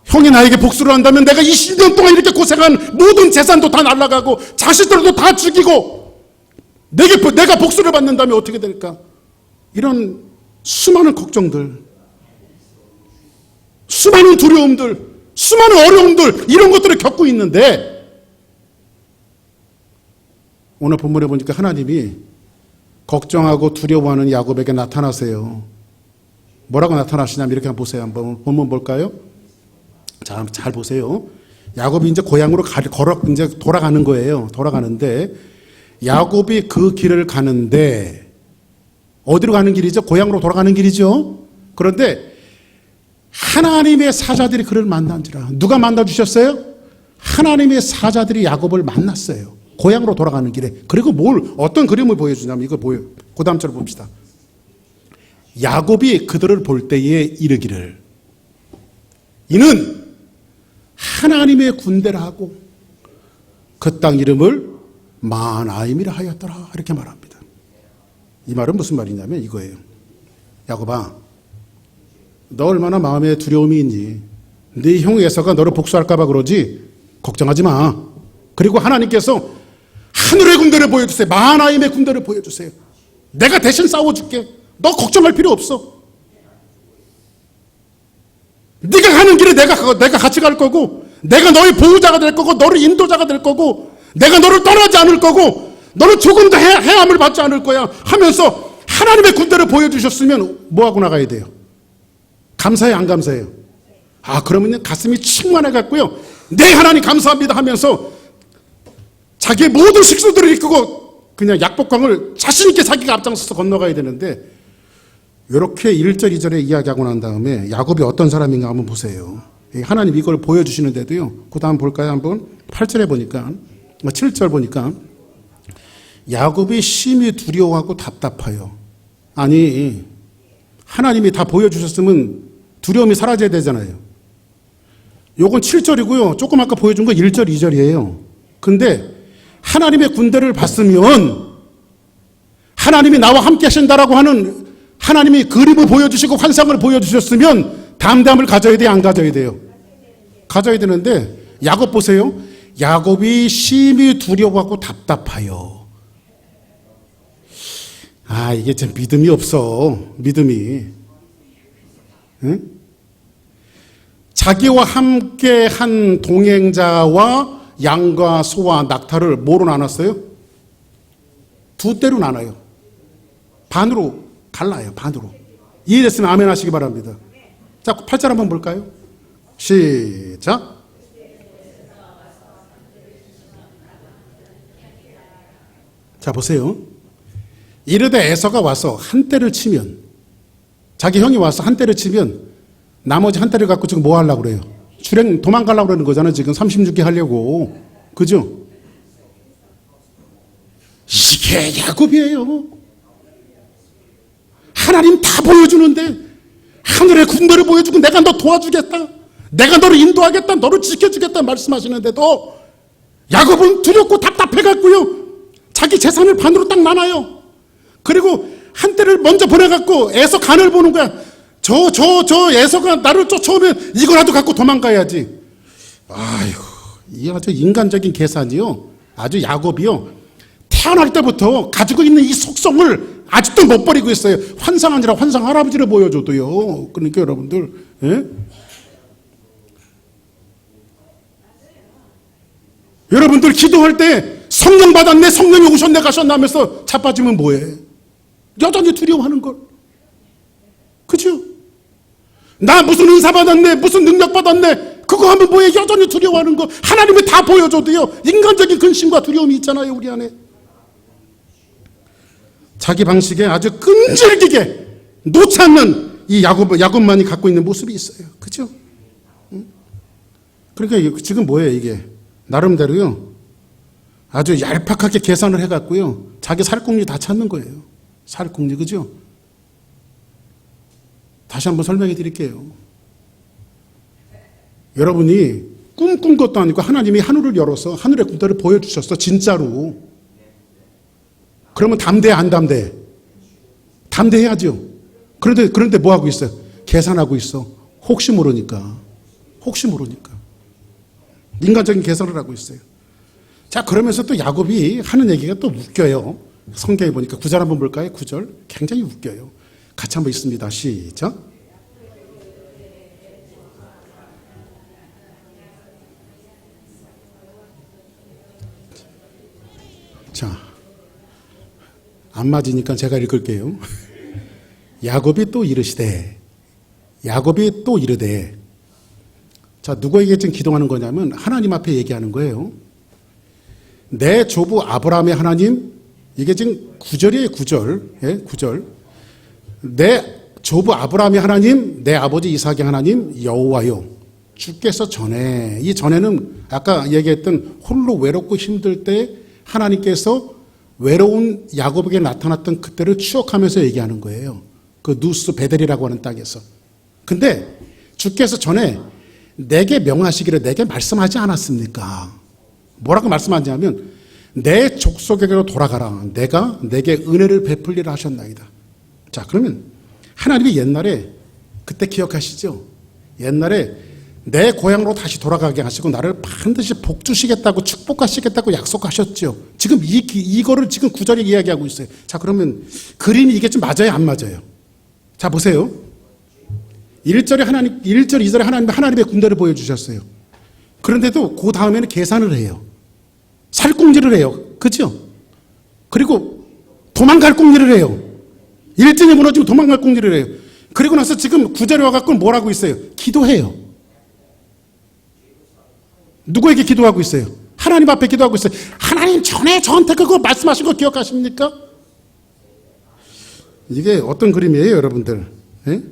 형이 나에게 복수를 한다면 내가 20년 동안 이렇게 고생한 모든 재산도 다 날아가고 자식들도 다 죽이고 내가 복수를 받는다면 어떻게 될까? 이런 수많은 걱정들, 수많은 두려움들, 수많은 어려움들 이런 것들을 겪고 있는데 오늘 본문에 보니까 하나님이 걱정하고 두려워하는 야곱에게 나타나세요. 뭐라고 나타나시냐면 이렇게 한번 보세요. 한번 본문 볼까요? 자, 잘 보세요. 야곱이 이제 고향으로 이제 돌아가는 거예요. 돌아가는데 야곱이 그 길을 가는데 어디로 가는 길이죠? 고향으로 돌아가는 길이죠. 그런데 하나님의 사자들이 그를 만난지라. 누가 만나주셨어요? 하나님의 사자들이 야곱을 만났어요. 고향으로 돌아가는 길에. 그리고 어떤 그림을 보여주냐면 이거 그 다음 절 봅시다. 야곱이 그들을 볼 때에 이르기를 이는 하나님의 군대라 하고 그 땅 이름을 마하나임이라 하였더라. 이렇게 말합니다. 이 말은 무슨 말이냐면 이거예요. 야곱아, 너 얼마나 마음에 두려움이 있니? 네 형 에서가 너를 복수할까 봐 그러지? 걱정하지 마. 그리고 하나님께서 하늘의 군대를 보여주세요. 마하나임의 군대를 보여주세요. 내가 대신 싸워줄게. 너 걱정할 필요 없어. 네가 가는 길에 내가 같이 갈 거고 내가 너의 보호자가 될 거고 너를 인도자가 될 거고 내가 너를 떠나지 않을 거고 너는 조금 더 해함을 받지 않을 거야 하면서 하나님의 군대를 보여주셨으면 뭐하고 나가야 돼요? 감사해요, 안 감사해요? 그러면 가슴이 충만해 갖고요, 네 하나님 감사합니다 하면서 자기의 모든 식수들을 이끌고 그냥 약복강을 자신 있게 자기가 앞장서서 건너가야 되는데, 이렇게 1절 2절에 이야기하고 난 다음에 야곱이 어떤 사람인가 한번 보세요. 하나님 이걸 보여주시는데도요, 그 다음 볼까요? 한번 8절에 보니까, 7절 보니까 야곱이 심히 두려워하고 답답하여. 아니, 하나님이 다 보여주셨으면 두려움이 사라져야 되잖아요. 요건 7절이고요. 조금 아까 보여준 거 1절, 2절이에요. 근데 하나님의 군대를 봤으면, 하나님이 나와 함께 하신다라고 하는 하나님이 그림을 보여주시고 환상을 보여주셨으면 담대함을 가져야 돼요, 안 가져야 돼요? 가져야 되는데, 야곱 보세요. 야곱이 심히 두려워하고 답답하여. 이게 참 믿음이 없어. 믿음이. 응? 자기와 함께 한 동행자와 양과 소와 낙타를 뭐로 나눴어요? 두 대로 나눠요. 반으로 갈라요, 반으로. 이해됐으면 아멘 하시기 바랍니다. 자, 8절 한번 볼까요? 시작. 자, 보세요. 이르되 에서가 와서 한 대를 치면, 자기 형이 와서 한 대를 치면 나머지 한 대를 갖고 지금 뭐 하려고 그래요? 도망가려고 그러는 거잖아요. 지금 36개 하려고. 그죠? 이게 야곱이에요. 하나님 다 보여주는데, 하늘의 군대를 보여주고 내가 너 도와주겠다, 내가 너를 인도하겠다, 너를 지켜주겠다 말씀하시는데도 야곱은 두렵고 답답해갖고요, 자기 재산을 반으로 딱 나눠요. 그리고 한 대를 먼저 보내갖고 에서 간을 보는 거야. 저 에서가 나를 쫓아오면 이거라도 갖고 도망가야지. 아이고, 이 아주 인간적인 계산이요, 아주 야곱이요, 태어날 때부터 가지고 있는 이 속성을 아직도 못 버리고 있어요. 환상 아니라 환상 할아버지를 보여줘도요. 그러니까 여러분들, 예? 여러분들 기도할 때 성령 받았네, 성령이 오셨네 가셨나 하면서 자빠지면 뭐해? 여전히 두려워하는 걸. 그죠? 나 무슨 은사 받았네, 무슨 능력 받았네, 그거 하면 뭐해? 여전히 두려워하는 거. 하나님이 다 보여줘도요, 인간적인 근심과 두려움이 있잖아요, 우리 안에. 자기 방식에 아주 끈질기게 놓지 않는 이 야곱만이 갖고 있는 모습이 있어요. 그죠? 그러니까 지금 뭐예요, 이게? 나름대로요, 아주 얄팍하게 계산을 해갖고요, 자기 살궁리 다 찾는 거예요. 살궁리, 그죠? 다시 한번 설명해 드릴게요. 여러분이 꿈꾼 것도 아니고 하나님이 하늘을 열어서 하늘의 군대를 보여주셨어, 진짜로. 그러면 담대해, 안 담대해? 담대해야죠. 그런데 뭐 하고 있어요? 계산하고 있어. 혹시 모르니까. 혹시 모르니까. 인간적인 계산을 하고 있어요. 자, 그러면서 또 야곱이 하는 얘기가 또 웃겨요. 성경에 보니까 9절 한번 볼까요? 9절. 굉장히 웃겨요. 같이 한번 읽습니다. 시작. 자, 안 맞으니까 제가 읽을게요. 야곱이 또 이르시되, 야곱이 또 이르되. 자, 누구에게 지금 기도하는 거냐면 하나님 앞에 얘기하는 거예요. 내 조부 아브라함의 하나님, 이게 지금 9절이에요, 9절. 예, 9절. 내 조부 아브라함의 하나님, 내 아버지 이삭의 하나님 여호와요, 주께서 전에, 이 전에는 아까 얘기했던 홀로 외롭고 힘들 때 하나님께서 외로운 야곱에게 나타났던 그때를 추억하면서 얘기하는 거예요. 그 누스 베델이라고 하는 땅에서. 근데 주께서 전에 내게 명하시기를 내게 말씀하지 않았습니까? 뭐라고 말씀하냐면 내 족속에게로 돌아가라, 내가 내게 은혜를 베풀리라 하셨나이다. 자, 그러면 하나님이 옛날에, 그때 기억하시죠? 옛날에 내 고향으로 다시 돌아가게 하시고 나를 반드시 복 주시겠다고, 축복하시겠다고 약속하셨죠. 지금 이거를 지금 9절에 이야기하고 있어요. 자, 그러면 그림이 이게 좀 맞아요, 안 맞아요? 자, 보세요. 1절 2절에 하나님의 군대를 보여주셨어요. 그런데도 그 다음에는 계산을 해요. 살궁질을 해요. 그죠? 그리고 도망갈 궁리를 해요. 일진이 무너지고 도망갈 궁리를 해요. 그리고 나서 지금 구절에 와갖고 뭘 하고 있어요? 기도해요. 누구에게 기도하고 있어요? 하나님 앞에 기도하고 있어요. 하나님 전에 저한테 그거 말씀하신 거 기억하십니까? 이게 어떤 그림이에요, 여러분들? 예?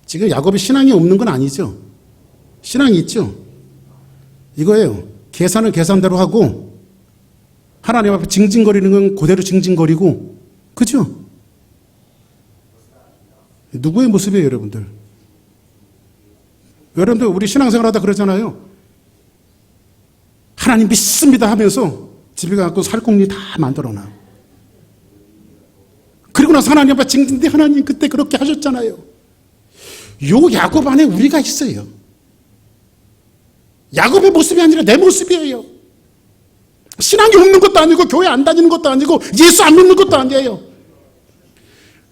지금 야곱이 신앙이 없는 건 아니죠. 신앙이 있죠. 이거예요. 계산을 계산대로 하고 하나님 앞에 징징거리는 건 그대로 징징거리고, 그죠? 누구의 모습이에요, 여러분들? 여러분들 우리 신앙생활 하다 그러잖아요. 하나님 믿습니다 하면서 집에 가서 살콩리 다 만들어놔. 그리고 나서 하나님 앞에 징징대, 하나님 그때 그렇게 하셨잖아요. 요 야곱 안에 우리가 있어요. 야곱의 모습이 아니라 내 모습이에요. 신앙이 없는 것도 아니고 교회 안 다니는 것도 아니고 예수 안 믿는 것도 아니에요.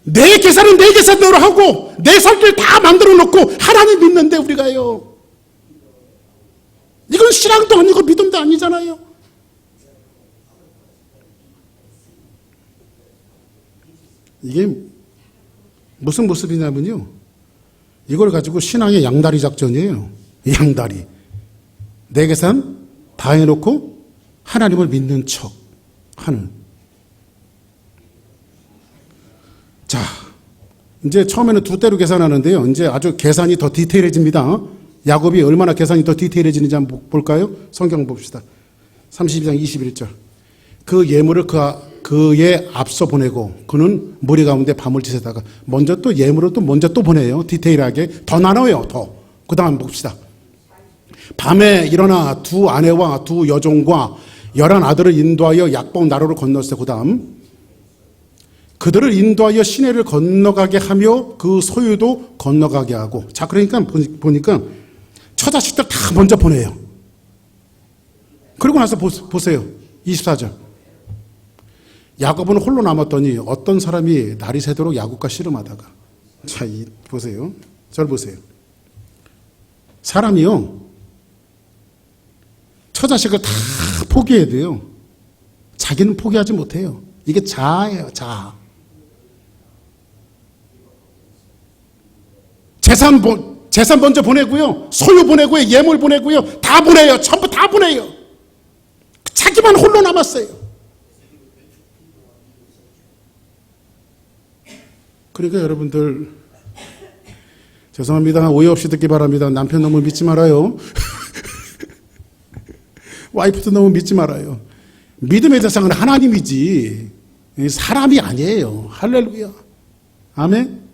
내 계산은 내 계산대로 하고 내 살길 다 만들어 놓고 하나님 믿는데 우리가요. 이건 신앙도 아니고 믿음도 아니잖아요. 이게 무슨 모습이냐면요, 이걸 가지고 신앙의 양다리 작전이에요. 양다리. 내 계산 다 해놓고 하나님을 믿는 척 하는. 자, 이제 처음에는 두 대로 계산하는데요. 이제 아주 계산이 더 디테일해집니다. 야곱이 얼마나 계산이 더 디테일해지는지 한번 볼까요? 성경 봅시다. 32장 21절. 그 예물을 그의 앞서 보내고 그는 무리 가운데 밤을 지새다가 먼저 또 예물을 또 먼저 또 보내요. 디테일하게 더 나눠요. 더. 그 다음 봅시다. 밤에 일어나 두 아내와 두 여종과 11 아들을 인도하여 약본 나루를 건넜어요. 그 다음 그들을 인도하여 시내를 건너가게 하며 그 소유도 건너가게 하고. 자, 그러니까 보니까 처자식들 다 먼저 보내요. 그리고 나서 보세요. 24절. 야곱은 홀로 남았더니 어떤 사람이 날이 새도록 야곱과 씨름하다가. 자, 보세요. 절 보세요. 사람이요, 처자식을 다 포기해야 돼요. 자기는 포기하지 못해요. 이게 자아예요, 자아. 재산 먼저 보내고요, 소유 보내고요, 예물 보내고요, 다 보내요. 전부 다 보내요. 자기만 홀로 남았어요. 그러니까 여러분들, 죄송합니다. 오해 없이 듣기 바랍니다. 남편 너무 믿지 말아요. 와이프도 너무 믿지 말아요. 믿음의 대상은 하나님이지 사람이 아니에요. 할렐루야. 아멘.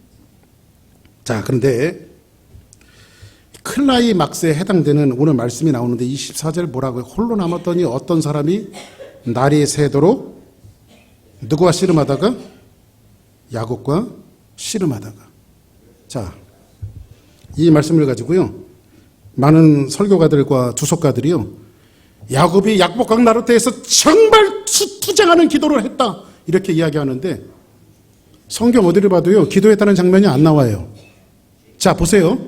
자, 그런데 클라이막스에 해당되는 오늘 말씀이 나오는데 24절 뭐라고요? 홀로 남았더니 어떤 사람이 날이 새도록 누구와 씨름하다가? 야곱과 씨름하다가. 자, 이 말씀을 가지고요, 많은 설교가들과 주석가들이요, 야곱이 약복강 나루터에서 정말 투쟁하는 기도를 했다 이렇게 이야기하는데 성경 어디를 봐도요 기도했다는 장면이 안 나와요. 자, 보세요.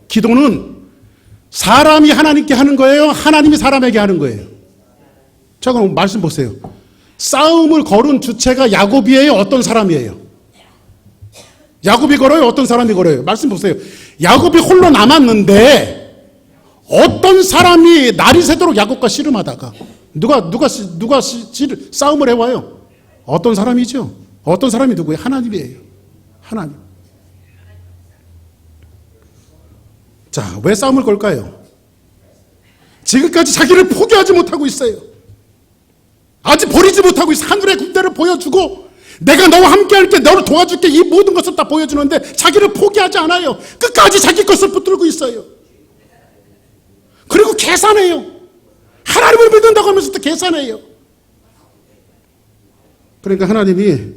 기도는 사람이 하나님께 하는 거예요, 하나님이 사람에게 하는 거예요? 자, 그럼 말씀 보세요. 싸움을 걸은 주체가 야곱이에요, 어떤 사람이에요? 야곱이 걸어요, 어떤 사람이 걸어요? 말씀 보세요. 야곱이 홀로 남았는데 어떤 사람이 날이 새도록 야곱과 씨름하다가. 누가 싸움을 해와요? 어떤 사람이죠? 어떤 사람이 누구예요? 하나님이에요. 하나님. 자, 왜 싸움을 걸까요? 지금까지 자기를 포기하지 못하고 있어요. 아직 버리지 못하고 있어요. 하늘의 군대를 보여주고 내가 너와 함께할게, 너를 도와줄게, 이 모든 것을 다 보여주는데 자기를 포기하지 않아요. 끝까지 자기 것을 붙들고 있어요. 그리고 계산해요. 하나님을 믿는다고 하면서 또 계산해요. 그러니까 하나님이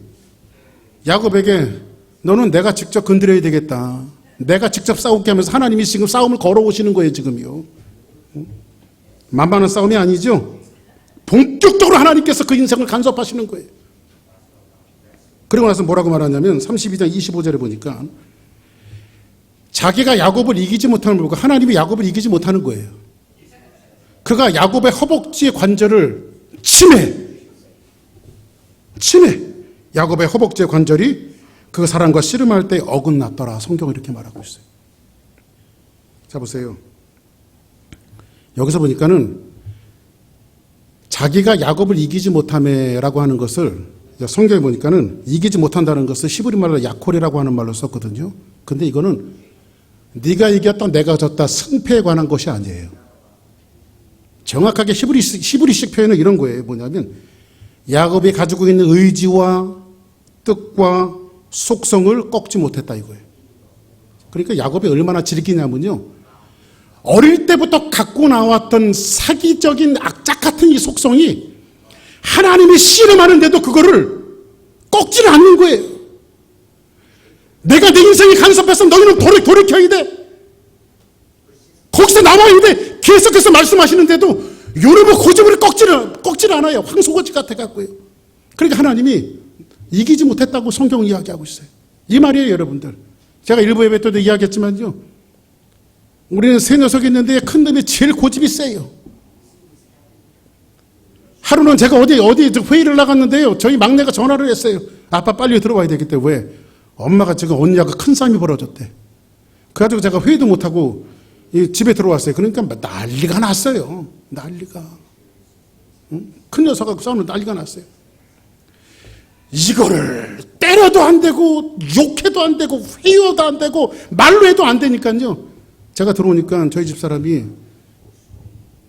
야곱에게 너는 내가 직접 건드려야 되겠다, 내가 직접 싸우게 하면서 하나님이 지금 싸움을 걸어오시는 거예요. 지금요. 만만한 싸움이 아니죠. 본격적으로 하나님께서 그 인생을 간섭하시는 거예요. 그리고 나서 뭐라고 말하냐면 32장 25절에 보니까 자기가 야곱을 이기지 못하는 걸 보고 하나님이 야곱을 이기지 못하는 거예요. 그가 야곱의 허벅지의 관절을 침해. 친해. 야곱의 허벅지 관절이 그 사람과 씨름할 때 어긋났더라. 성경은 이렇게 말하고 있어요. 자, 보세요. 여기서 보니까는 자기가 야곱을 이기지 못함에라고 하는 것을 성경에 보니까는 이기지 못한다는 것을 히브리 말로 야콜이라고 하는 말로 썼거든요. 근데 이거는 네가 이겼다 내가 졌다 승패에 관한 것이 아니에요. 정확하게 히브리식 표현은 이런 거예요. 뭐냐면 야곱이 가지고 있는 의지와 뜻과 속성을 꺾지 못했다 이거예요. 그러니까 야곱이 얼마나 질기냐면요. 어릴 때부터 갖고 나왔던 사기적인 악착 같은 이 속성이 하나님이 씨름하는데도 그거를 꺾지를 않는 거예요. 내가 내 인생이 간섭해서 너희는 돌이켜야 돼. 거기서 남아야 돼. 계속해서 말씀하시는데도 여러분 고집을 꺾지를 않아요. 황소고집 같아갖고요. 그러니까 하나님이 이기지 못했다고 성경은 이야기하고 있어요. 이 말이에요, 여러분들. 제가 일부 예배 때도 이야기했지만요. 우리는 세 녀석이 있는데 큰 놈이 제일 고집이 세요. 하루는 제가 어디 회의를 나갔는데요. 저희 막내가 전화를 했어요. 아빠 빨리 들어와야 되겠대. 왜? 엄마가 지금 언니하고 큰 싸움이 벌어졌대. 그래가지고 제가 회의도 못하고 집에 들어왔어요. 그러니까 난리가 났어요. 난리가. 응? 큰 녀석하고 싸우는 난리가 났어요. 이거를 때려도 안 되고 욕해도 안 되고 회의도 안 되고 말로 해도 안 되니까요. 제가 들어오니까 저희 집사람이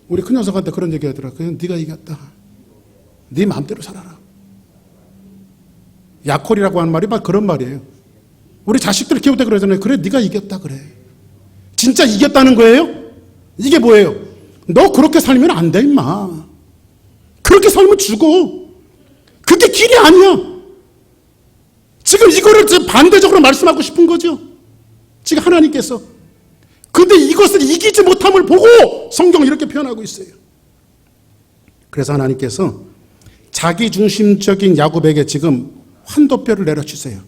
우리 큰 녀석한테 그런 얘기 하더라. 그냥 네가 이겼다. 네 마음대로 살아라. 야콜이라고 하는 말이 막 그런 말이에요. 우리 자식들 키울 때 그러잖아요. 그래 네가 이겼다 그래. 진짜 이겼다는 거예요? 이게 뭐예요? 너 그렇게 살면 안 돼 임마. 그렇게 살면 죽어. 그게 길이 아니야. 지금 이거를 반대적으로 말씀하고 싶은 거죠. 지금 하나님께서. 근데 이것을 이기지 못함을 보고 성경은 이렇게 표현하고 있어요. 그래서 하나님께서 자기중심적인 야곱에게 지금 환도뼈를 내려주세요.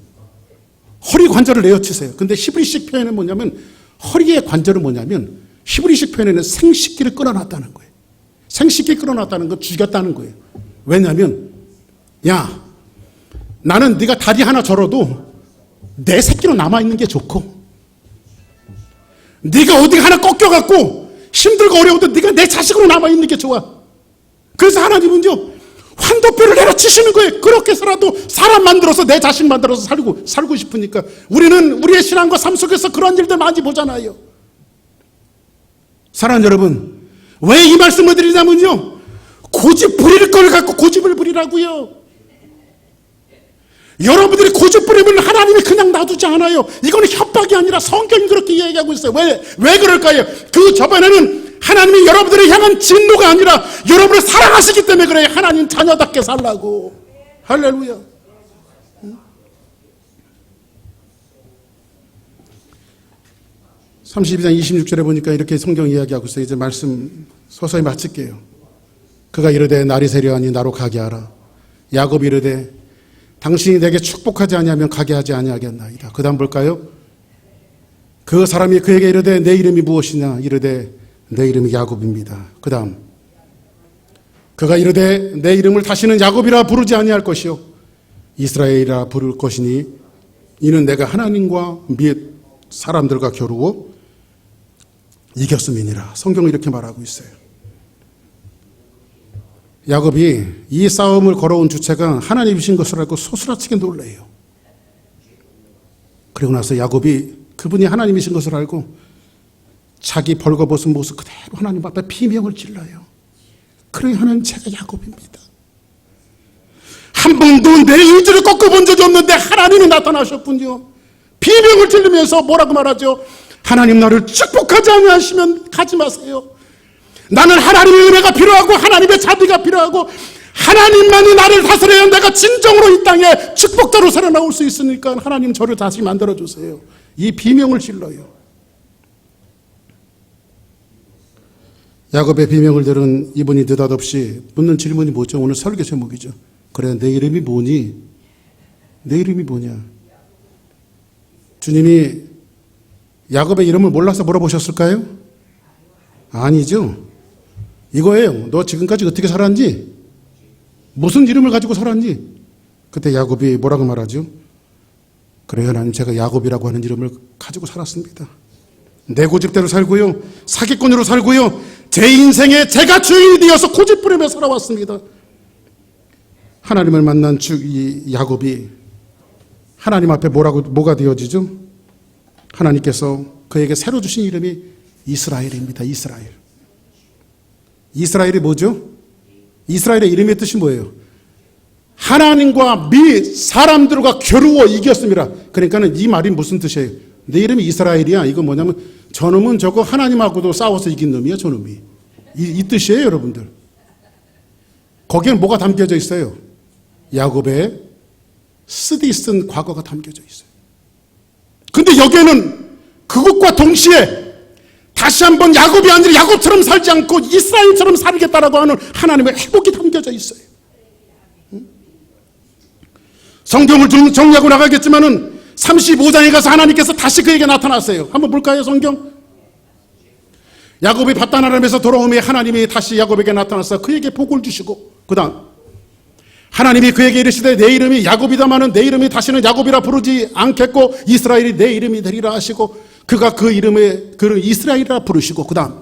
허리 관절을 내어치세요. 근데 히브리식 표현은 뭐냐면 허리의 관절은 뭐냐면 히브리식 표현에는 생식기를 끌어놨다는 거예요. 생식기 끌어놨다는 건 죽였다는 거예요. 왜냐하면 야 나는 네가 다리 하나 절어도 내 새끼로 남아있는 게 좋고 네가 어디 하나 꺾여갖고 힘들고 어려워도 네가 내 자식으로 남아있는 게 좋아. 그래서 하나님은요 환도뼈를 내려치시는 거예요. 그렇게서라도 사람 만들어서 내 자식 만들어서 살고 싶으니까. 우리는 우리의 신앙과 삶 속에서 그런 일들 많이 보잖아요. 사랑하는 여러분, 왜 이 말씀을 드리냐면요 고집 부릴 걸 갖고 고집을 부리라고요. 여러분들이 고집 부리면 하나님이 그냥 놔두지 않아요. 이거는 협박이 아니라 성경이 그렇게 이야기하고 있어요. 왜 그럴까요? 그 저번에는 하나님이 여러분들을 향한 진노가 아니라 여러분을 사랑하시기 때문에 그래요. 하나님 자녀답게 살라고. 할렐루야. 32장 26절에 보니까 이렇게 성경 이야기하고 있어요. 이제 말씀 서서히 마칠게요. 그가 이르되 날이 세려하니 나로 가게 하라. 야곱이 이르되 당신이 내게 축복하지 아니하면 가게 하지 아니하겠나이다. 그 다음 볼까요? 그 사람이 그에게 이르되 내 이름이 무엇이냐? 이르되 내 이름이 야곱입니다. 그 다음 그가 이르되 내 이름을 다시는 야곱이라 부르지 아니할 것이요 이스라엘이라 부를 것이니 이는 내가 하나님과 및 사람들과 겨루고 이겼음이니라. 성경은 이렇게 말하고 있어요. 야곱이 이 싸움을 걸어온 주체가 하나님이신 것을 알고 소스라치게 놀라요. 그리고 나서 야곱이 그분이 하나님이신 것을 알고 자기 벌거벗은 모습 그대로 하나님 앞에 비명을 질러요. 그래 하나님 제가 야곱입니다. 한 번도 내 의지를 꺾어본 적이 없는데 하나님이 나타나셨군요. 비명을 지르면서 뭐라고 말하죠? 하나님 나를 축복하지 아니하시면 가지 마세요. 나는 하나님의 은혜가 필요하고 하나님의 자비가 필요하고 하나님만이 나를 다스려야 내가 진정으로 이 땅에 축복자로 살아나올 수 있으니까 하나님 저를 다시 만들어주세요. 이 비명을 질러요. 야곱의 비명을 들은 이분이 느닷없이 묻는 질문이 뭐죠? 오늘 설교 제목이죠. 그래 내 이름이 뭐니? 내 이름이 뭐냐? 주님이 야곱의 이름을 몰라서 물어보셨을까요? 아니죠. 이거예요. 너 지금까지 어떻게 살았니? 무슨 이름을 가지고 살았니? 그때 야곱이 뭐라고 말하죠? 그래 하나님, 제가 야곱이라고 하는 이름을 가지고 살았습니다. 내 고집대로 살고요, 사기꾼으로 살고요, 제 인생에 제가 주인이 되어서 고집 부리며 살아왔습니다. 하나님을 만난 이 야곱이 하나님 앞에 뭐가 되어지죠? 하나님께서 그에게 새로 주신 이름이 이스라엘입니다. 이스라엘. 이스라엘이 뭐죠? 이스라엘의 이름의 뜻이 뭐예요? 하나님과 사람들과 겨루어 이겼습니다. 그러니까는 이 말이 무슨 뜻이에요? 내 이름이 이스라엘이야. 이거 뭐냐면 저놈은 저거 하나님하고도 싸워서 이긴 놈이야. 저놈이. 이 뜻이에요, 여러분들. 거기엔 뭐가 담겨져 있어요? 야곱의 쓰디쓴 과거가 담겨져 있어요. 근데 여기에는 그것과 동시에 다시 한번 야곱이 아니라 야곱처럼 살지 않고 이스라엘처럼 살겠다라고 하는 하나님의 회복이 담겨져 있어요. 성경을 정리하고 나가겠지만은 35장에 가서 하나님께서 다시 그에게 나타났어요. 한번 볼까요, 성경? 야곱이 밧단 아람에서 돌아오며 하나님이 다시 야곱에게 나타나서 그에게 복을 주시고, 그 다음 하나님이 그에게 이르시되 내 이름이 야곱이다마는 내 이름이 다시는 야곱이라 부르지 않겠고 이스라엘이 내 이름이 되리라 하시고, 그가 그 이름에 그를 이스라엘이라 부르시고, 그 다음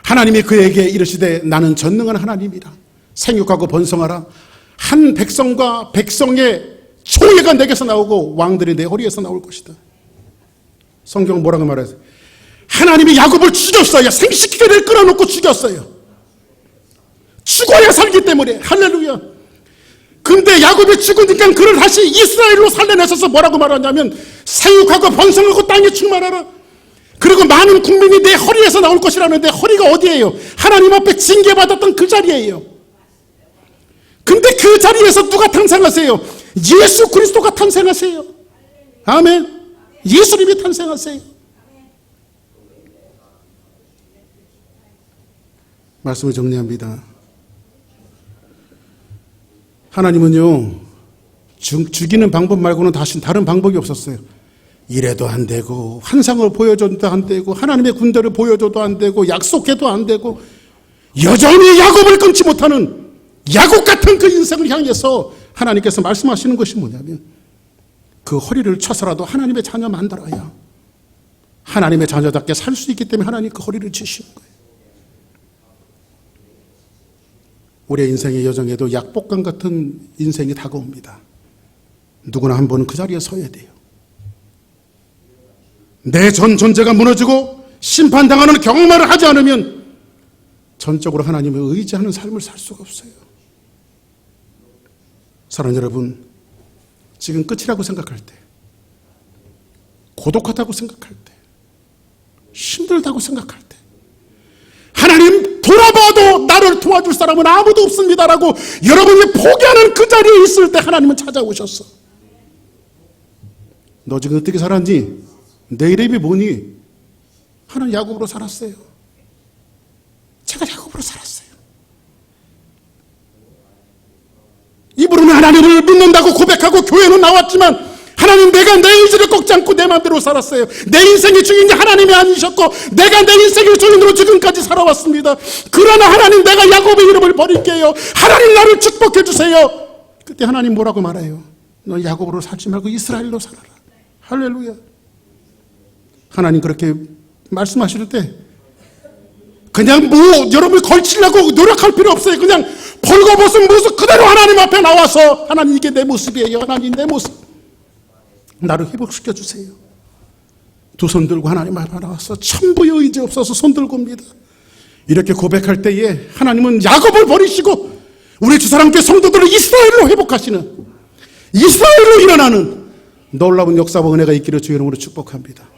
하나님이 그에게 이르시되 나는 전능한 하나님이라 생육하고 번성하라. 한 백성과 백성의 총회가 내게서 나오고 왕들이 내 허리에서 나올 것이다. 성경은 뭐라고 말해요? 하나님이 야곱을 죽였어요. 생식기를 끌어놓고 죽였어요. 죽어야 살기 때문에. 할렐루야. 근데 야곱이 죽으니까 그를 다시 이스라엘로 살려내셔서 뭐라고 말하냐면 생육하고 번성하고 땅에 충만하라. 그리고 많은 국민이 내 허리에서 나올 것이라는데 허리가 어디예요? 하나님 앞에 징계받았던 그 자리예요. 근데 그 자리에서 누가 탄생하세요? 예수 그리스도가 탄생하세요. 아멘. 예수님이 탄생하세요. 말씀을 정리합니다. 하나님은요, 죽이는 방법 말고는 다른 방법이 없었어요. 이래도 안 되고, 환상을 보여줘도 안 되고, 하나님의 군대를 보여줘도 안 되고, 약속해도 안 되고, 여전히 야곱을 끊지 못하는 야곱 같은 그 인생을 향해서 하나님께서 말씀하시는 것이 뭐냐면, 그 허리를 쳐서라도 하나님의 자녀 만들어야 하나님의 자녀답게 살 수 있기 때문에 하나님 그 허리를 치시는 거예요. 우리의 인생의 여정에도 약복강 같은 인생이 다가옵니다. 누구나 한 번은 그 자리에 서야 돼요. 내 전 존재가 무너지고 심판당하는 경험을 하지 않으면 전적으로 하나님을 의지하는 삶을 살 수가 없어요. 사랑하는 여러분, 지금 끝이라고 생각할 때, 고독하다고 생각할 때, 힘들다고 생각할 때, 하나님 돌아봐도 나를 도와줄 사람은 아무도 없습니다라고 여러분이 포기하는 그 자리에 있을 때 하나님은 찾아오셨어. 너 지금 어떻게 살았니? 내 이름이 뭐니? 하나는 야곱으로 살았어요. 제가 야곱으로 살았어요. 입으로는 하나님을 믿는다고 고백하고 교회는 나왔지만 하나님, 내가 내 의지를 꺾지 않고 내 마음대로 살았어요. 내 인생의 주인이 하나님이 아니셨고 내가 내 인생의 주인으로 지금까지 살아왔습니다. 그러나 하나님, 내가 야곱의 이름을 버릴게요. 하나님, 나를 축복해 주세요. 그때 하나님 뭐라고 말해요? 너 야곱으로 살지 말고 이스라엘로 살아라. 할렐루야. 하나님 그렇게 말씀하실 때 그냥 여러분이 걸치려고 노력할 필요 없어요. 그냥 벌거벗은 모습 그대로 하나님 앞에 나와서 하나님, 이게 내 모습이에요. 하나님, 내 모습 나를 회복시켜 주세요. 두 손 들고 하나님 앞에 나와서 천부의 의지 없어서 손 들고 옵니다. 이렇게 고백할 때에 하나님은 야곱을 버리시고 우리 주사랑교회 성도들을 이스라엘로 회복하시는, 이스라엘로 일어나는 놀라운 역사와 은혜가 있기를 주의 이름으로 축복합니다.